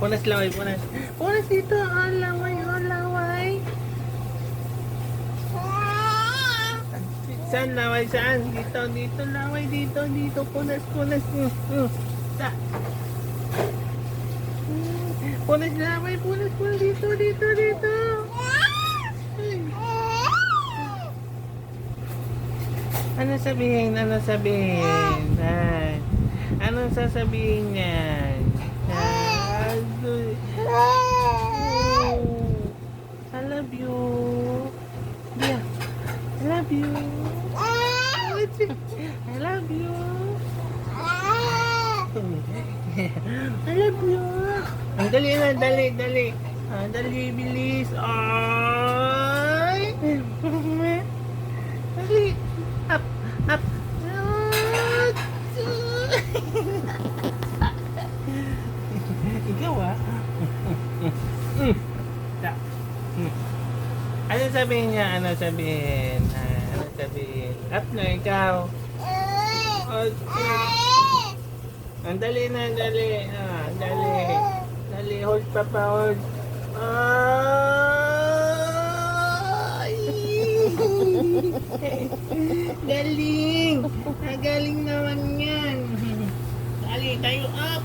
Punas laway, punas. Punas dito. Oh, laway, oh, laway. Saan laway? Saan? Dito, dito, laway, dito, dito. Punas, punas. Sa. Punas laway, punas, punas. Dito, dito, dito. Ay. Ano sabihin? Ano sabihin? Ay. Anong sasabihin niyan? I love you. Yeah. I love you. I love you. I love you. Ang dali na, dali, dali. Dali, bilis. Ay. Dali. Up, up. Ikaw Ano sabihin niya? Ano sabihin? Ano sabihin? Up na ikaw. Okay. Ang dali na, dali. Dali. Dali, hold pa pa, hold. Ay! Galing! Galing naman yan. Dali, tayo up!